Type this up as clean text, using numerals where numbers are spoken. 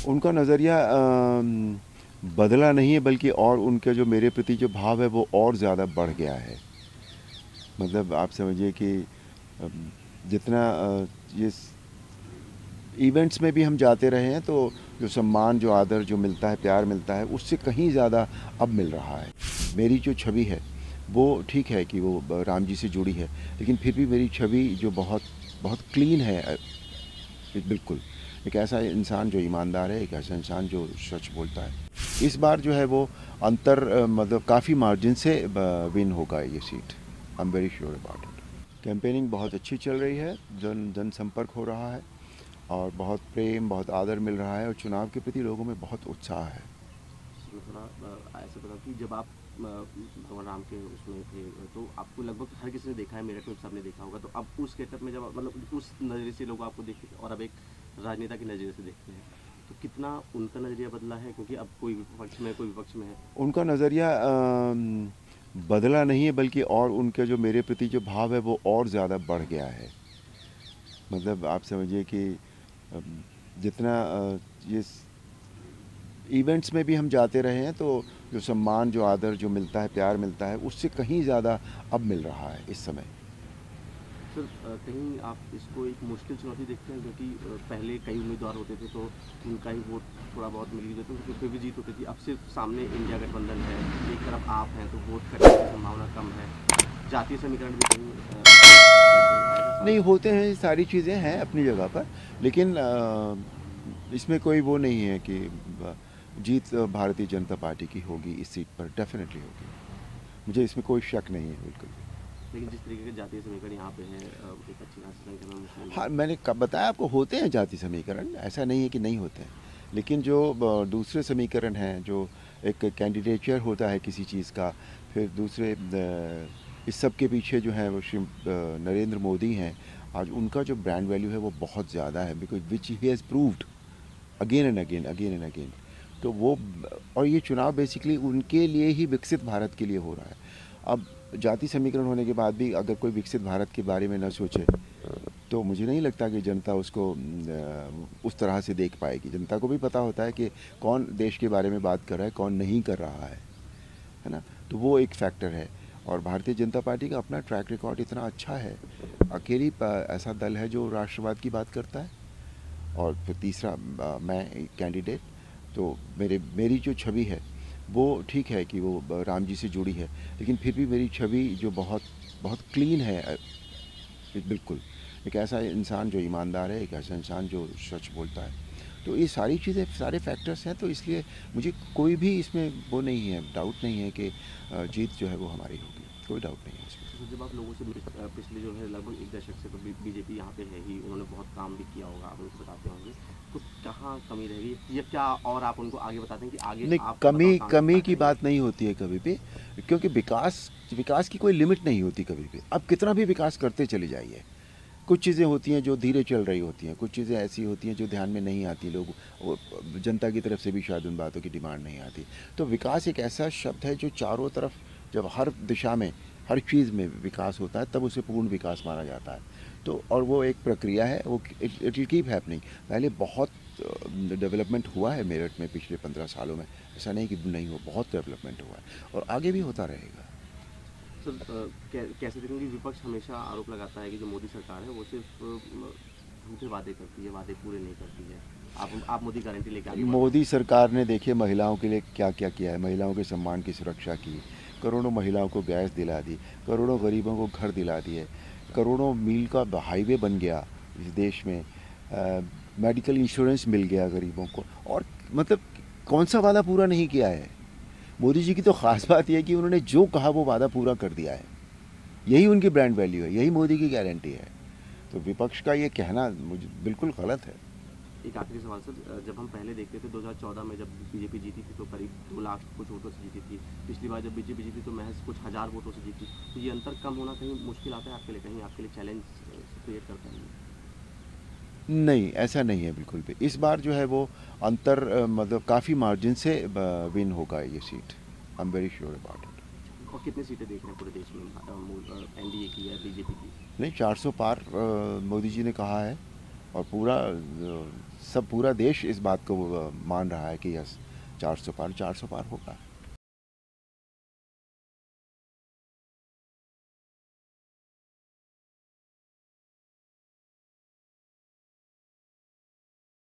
उनका नज़रिया बदला नहीं है, बल्कि और उनका जो मेरे प्रति जो भाव है वो और ज़्यादा बढ़ गया है। मतलब आप समझिए कि जितना ये इवेंट्स में भी हम जाते रहे हैं, तो जो सम्मान, जो आदर जो मिलता है, प्यार मिलता है, उससे कहीं ज़्यादा अब मिल रहा है। मेरी जो छवि है वो ठीक है कि वो राम जी से जुड़ी है, लेकिन फिर भी मेरी छवि जो बहुत बहुत क्लीन है, बिल्कुल एक ऐसा इंसान जो ईमानदार है, एक ऐसा इंसान जो सच बोलता है। इस बार जो है वो अंतर मतलब काफ़ी मार्जिन से विन होगा ये seat. I am very sure about it. Campaigning बहुत अच्छी चल रही है, जनसंपर्क हो रहा है और बहुत प्रेम, बहुत आदर मिल रहा है और चुनाव के प्रति लोगों में बहुत उत्साह है। मैं थोड़ा ऐसे बताऊँ कि जब आप भगवान राम के उसमें थे, तो आपको लगभग हर किसी ने देखा है, मेरठ में सबने देखा होगा। तो अब उस गेटअप में जब मतलब उस नज़रिए से लोग आपको देखते थे और अब एक राजनेता के नज़रिए से देखते हैं, तो कितना उनका नज़रिया बदला है? क्योंकि अब कोई विपक्ष में, कोई विपक्ष में है। उनका नज़रिया बदला नहीं है, बल्कि और उनका जो मेरे प्रति जो भाव है वो और ज़्यादा बढ़ गया है। मतलब आप समझिए कि जितना ये इवेंट्स में भी हम जाते रहे हैं, तो जो सम्मान, जो आदर जो मिलता है, प्यार मिलता है, उससे कहीं ज़्यादा अब मिल रहा है इस समय। सर, कहीं आप इसको एक मुश्किल चुनौती देखते हैं? क्योंकि पहले कई उम्मीदवार होते थे तो उनका ही वोट थोड़ा बहुत मिल ही जाता था, तो फिर भी जीत होती थी। अब सिर्फ सामने इंडिया गठबंधन है, एक तरफ आप हैं, तो वोट कटने की संभावना कम है। जातीय समीकरण भी कहीं आएगा नहीं, सवाल। होते हैं, सारी चीज़ें हैं अपनी जगह पर, लेकिन इसमें कोई वो नहीं है कि जीत भारतीय जनता पार्टी की होगी इस सीट पर, डेफिनेटली होगी। मुझे इसमें कोई शक नहीं है, बिल्कुल भी। लेकिन जिस तरीके के जातीय समीकरण यहाँ पे है, एक अच्छी खासी संख्या में मुस्लिम हाँ, हैं। मैंने कब बताया आपको, होते हैं जाति समीकरण, ऐसा नहीं है कि नहीं होते हैं। लेकिन जो दूसरे समीकरण हैं, जो एक कैंडिडेचर होता है किसी चीज़ का, फिर दूसरे इस सब के पीछे जो है वो श्री नरेंद्र मोदी हैं। आज उनका जो ब्रांड वैल्यू है वो बहुत ज़्यादा है, because which he has proved again and again, again and again. तो वो, और ये चुनाव बेसिकली उनके लिए ही, विकसित भारत के लिए हो रहा है। अब जाति समीकरण होने के बाद भी अगर कोई विकसित भारत के बारे में न सोचे, तो मुझे नहीं लगता कि जनता उसको उस तरह से देख पाएगी। जनता को भी पता होता है कि कौन देश के बारे में बात कर रहा है, कौन नहीं कर रहा है ना। तो वो एक फैक्टर है। और भारतीय जनता पार्टी का अपना ट्रैक रिकॉर्ड इतना अच्छा है, अकेली ऐसा दल है जो राष्ट्रवाद की बात करता है। और फिर तीसरा मैं कैंडिडेट, तो मेरी जो छवि है वो ठीक है कि वो राम जी से जुड़ी है, लेकिन फिर भी मेरी छवि जो बहुत बहुत क्लीन है, बिल्कुल एक ऐसा इंसान जो ईमानदार है, एक ऐसा इंसान जो सच बोलता है। तो ये सारी चीज़ें, सारे फैक्टर्स हैं, तो इसलिए मुझे कोई भी इसमें वो नहीं है, डाउट नहीं है कि जीत जो है वो हमारी होगी, कोई डाउट नहीं है इसमें। तो जब आप लोगों से पिछले जो है लगभग एक दशक से तो बीजेपी यहाँ पे है ही, उन्होंने बहुत काम भी किया होगा, आप उनको बताते होंगे। तो कहाँ कमी रहेगी या क्या और आप उनको आगे बताते हैं कि आगे नहीं, आप बतौर कमी कमी क्या की करेंगे? बात नहीं होती है कभी भी, क्योंकि विकास विकास की कोई लिमिट नहीं होती कभी भी। आप कितना भी विकास करते चले जाइए, कुछ चीज़ें होती हैं जो धीरे चल रही होती हैं, कुछ चीज़ें ऐसी होती हैं जो ध्यान में नहीं आती, लोग जनता की तरफ से भी शायद उन बातों की डिमांड नहीं आती। तो विकास एक ऐसा शब्द है जो चारों तरफ, जब हर दिशा में, हर चीज़ में विकास होता है, तब उसे पूर्ण विकास माना जाता है। तो और वो एक प्रक्रिया है, वो इट विल कीप हैपनिंग। पहले बहुत डेवलपमेंट हुआ है मेरठ में पिछले 15 सालों में, ऐसा नहीं कि नहीं हो, बहुत डेवलपमेंट हुआ है और आगे भी होता रहेगा। सर, कैसे देखेंगे? विपक्ष हमेशा आरोप लगाता है कि जो मोदी सरकार है वो सिर्फ झूठे वादे करती है, वादे पूरे नहीं करती है। आप मोदी गारंटी लेके आगे बढ़ रहे मोदी हैं। सरकार ने देखिए महिलाओं के लिए क्या क्या किया है, महिलाओं के सम्मान की सुरक्षा की, करोड़ों महिलाओं को गैस दिला दी, करोड़ों गरीबों को घर दिला दिए, करोड़ों मील का हाईवे बन गया इस देश में, मेडिकल इंश्योरेंस मिल गया गरीबों को। और मतलब कौन सा वादा पूरा नहीं किया है। मोदी जी की तो ख़ास बात यह है कि उन्होंने जो कहा वो वादा पूरा कर दिया है। यही उनकी ब्रांड वैल्यू है, यही मोदी की गारंटी है। तो विपक्ष का ये कहना मुझे बिल्कुल गलत है। एक आखिरी सवाल सर, जब हम पहले देखते थे 2014 में जब बीजेपी जीती थी तो करीब 2 लाख कुछ वोटों से जीती थी। पिछली बार जब बीजेपी जीती तो महज कुछ हज़ार वोटों से जीती। तो ये अंतर कम होना कहीं मुश्किल आता है आपके लिए, कहीं आपके लिए चैलेंज क्रिएट करता है? नहीं, ऐसा नहीं है बिल्कुल भी। इस बार जो है वो अंतर मतलब काफ़ी मार्जिन से विन होगा ये seat. I am very sure about it. और कितनी सीटें देख रहे हैं पूरे देश में, एनडीए की या बीजेपी की? नहीं, 400 पार मोदी जी ने कहा है, और पूरा सब पूरा देश इस बात को मान रहा है कि यस 400 पार होगा।